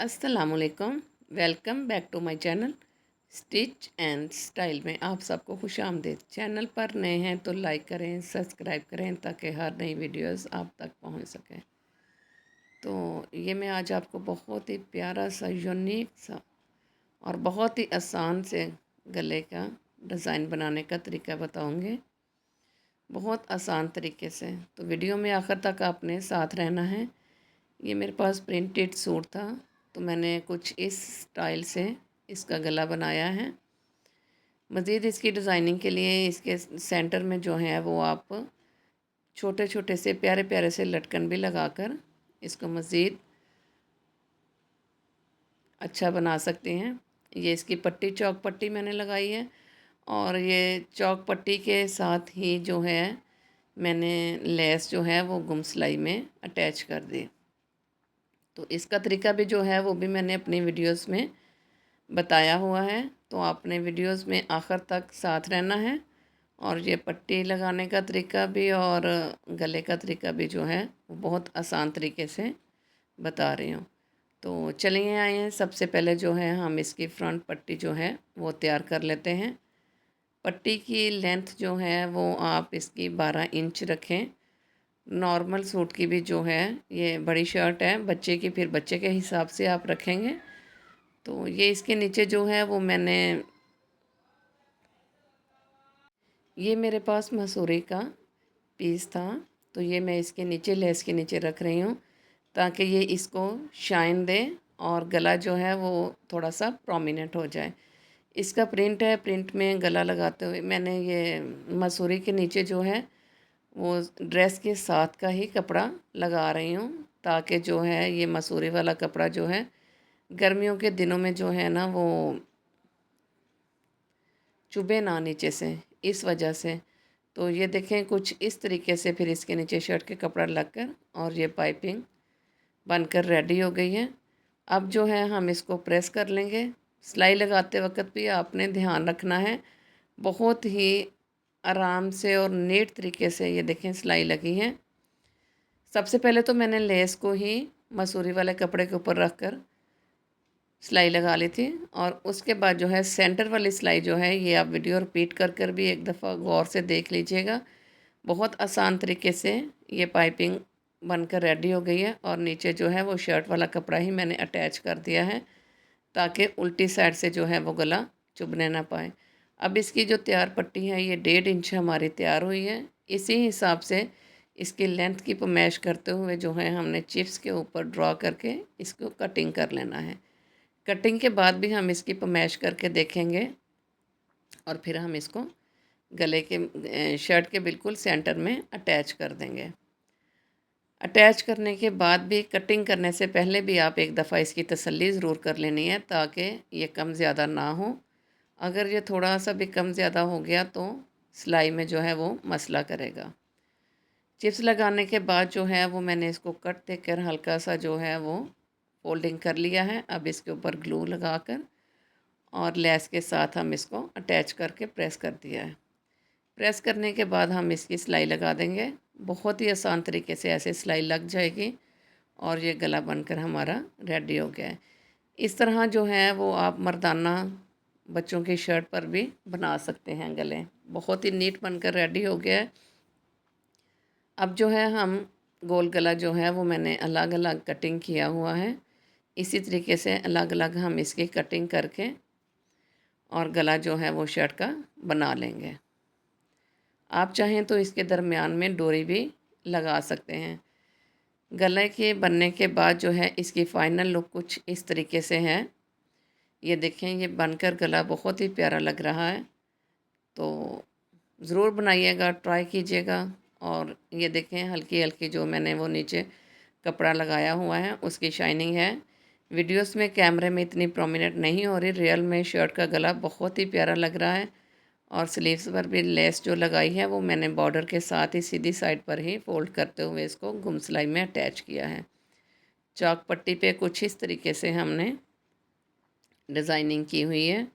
अस्सलामुअलैकुम। Welcome back to my channel stitch and style में आप सबको खुश आमदीद। चैनल पर नए हैं तो लाइक करें, सब्सक्राइब करें ताकि हर नई वीडियोस आप तक पहुंच सकें। तो ये मैं आज आपको बहुत ही प्यारा सा यूनिक सा और बहुत ही आसान से गले का डिज़ाइन बनाने का तरीका बताऊंगी, बहुत आसान तरीके से। तो वीडियो में आखिर तक आपने साथ रहना है। ये मेरे पास प्रिंटेड सूट था तो मैंने कुछ इस स्टाइल से इसका गला बनाया है। मज़ीद इसकी डिज़ाइनिंग के लिए इसके सेंटर में जो है वो आप छोटे छोटे से प्यारे प्यारे से लटकन भी लगाकर इसको मज़ीद अच्छा बना सकते हैं। ये इसकी पट्टी चौक पट्टी मैंने लगाई है और ये चौक पट्टी के साथ ही जो है मैंने लेस जो है वो गुम सिलाई में अटैच कर दी। तो इसका तरीका भी जो है वो भी मैंने अपनी वीडियोस में बताया हुआ है, तो आपने वीडियोस में आखिर तक साथ रहना है। और ये पट्टी लगाने का तरीका भी और गले का तरीका भी जो है वो बहुत आसान तरीके से बता रही हूँ। तो चलिए आए हैं, सबसे पहले जो है हम इसकी फ्रंट पट्टी जो है वो तैयार कर लेते हैं। पट्टी की लेंथ जो है वो आप इसकी 12 इंच रखें। नॉर्मल सूट की भी जो है, ये बड़ी शर्ट है बच्चे की, फिर बच्चे के हिसाब से आप रखेंगे। तो ये इसके नीचे जो है वो ये मेरे पास मसूरी का पीस था, तो ये मैं इसके नीचे लेस के नीचे रख रही हूँ ताकि ये इसको शाइन दे और गला जो है वो थोड़ा सा प्रोमिनेंट हो जाए। इसका प्रिंट है, प्रिंट में गला लगाते हुए मैंने ये मसूरी के नीचे जो है वो ड्रेस के साथ का ही कपड़ा लगा रही हूँ ताकि जो है ये मसूरी वाला कपड़ा जो है गर्मियों के दिनों में जो है ना वो चुभे ना नीचे से, इस वजह से। तो ये देखें कुछ इस तरीके से फिर इसके नीचे शर्ट के कपड़ा लगकर और ये पाइपिंग बनकर रेडी हो गई है। अब जो है हम इसको प्रेस कर लेंगे। सिलाई लगाते वक्त भी आपने ध्यान रखना है, बहुत ही आराम से और नीट तरीके से। ये देखें सिलाई लगी है। सबसे पहले तो मैंने लेस को ही मसूरी वाले कपड़े के ऊपर रख कर सिलाई लगा ली थी और उसके बाद जो है सेंटर वाली सिलाई जो है ये आप वीडियो रिपीट कर कर भी एक दफ़ा गौर से देख लीजिएगा। बहुत आसान तरीके से ये पाइपिंग बनकर रेडी हो गई है और नीचे जो है वो शर्ट वाला कपड़ा ही मैंने अटैच कर दिया है ताकि उल्टी साइड से जो है वो गला चुभने ना पाए। अब इसकी जो तैयार पट्टी है ये 1.5 इंच हमारी तैयार हुई है। इसी हिसाब से इसकी लेंथ की पमैश करते हुए जो है हमने चिप्स के ऊपर ड्रॉ करके इसको कटिंग कर लेना है। कटिंग के बाद भी हम इसकी पमैश करके देखेंगे और फिर हम इसको गले के शर्ट के बिल्कुल सेंटर में अटैच कर देंगे। अटैच करने के बाद भी कटिंग करने से पहले भी आप एक दफ़ा इसकी तसल्ली ज़रूर कर लेनी है ताकि ये कम ज़्यादा ना हो। अगर ये थोड़ा सा भी कम ज़्यादा हो गया तो सिलाई में जो है वो मसला करेगा। चिप्स लगाने के बाद जो है वो मैंने इसको कट देकर हल्का सा जो है वो फोल्डिंग कर लिया है। अब इसके ऊपर ग्लू लगाकर और लेस के साथ हम इसको अटैच करके प्रेस कर दिया है। प्रेस करने के बाद हम इसकी सिलाई लगा देंगे। बहुत ही आसान तरीके से ऐसे सिलाई लग जाएगी और ये गला बनकर हमारा रेडी हो गया है। इस तरह जो है वो आप मर्दाना बच्चों की शर्ट पर भी बना सकते हैं गले। बहुत ही नीट बनकर रेडी हो गया है। अब जो है हम गोल गला जो है वो मैंने अलग अलग कटिंग किया हुआ है। इसी तरीके से अलग अलग हम इसकी कटिंग करके और गला जो है वो शर्ट का बना लेंगे। आप चाहें तो इसके दरमियान में डोरी भी लगा सकते हैं। गले के बनने के बाद जो है इसकी फ़ाइनल लुक कुछ इस तरीके से है। ये देखें, ये बनकर गला बहुत ही प्यारा लग रहा है। तो ज़रूर बनाइएगा, ट्राई कीजिएगा। और ये देखें हल्की हल्की जो मैंने वो नीचे कपड़ा लगाया हुआ है उसकी शाइनिंग है। वीडियोस में कैमरे में इतनी प्रोमिनेंट नहीं हो रही, रियल में शर्ट का गला बहुत ही प्यारा लग रहा है। और स्लीव्स पर भी लेस जो लगाई है वो मैंने बॉर्डर के साथ ही सीधी साइड पर ही फोल्ड करते हुए इसको गुम सिलाई में अटैच किया है। चौक पट्टी पे कुछ इस तरीके से हमने डिज़ाइनिंग की हुई है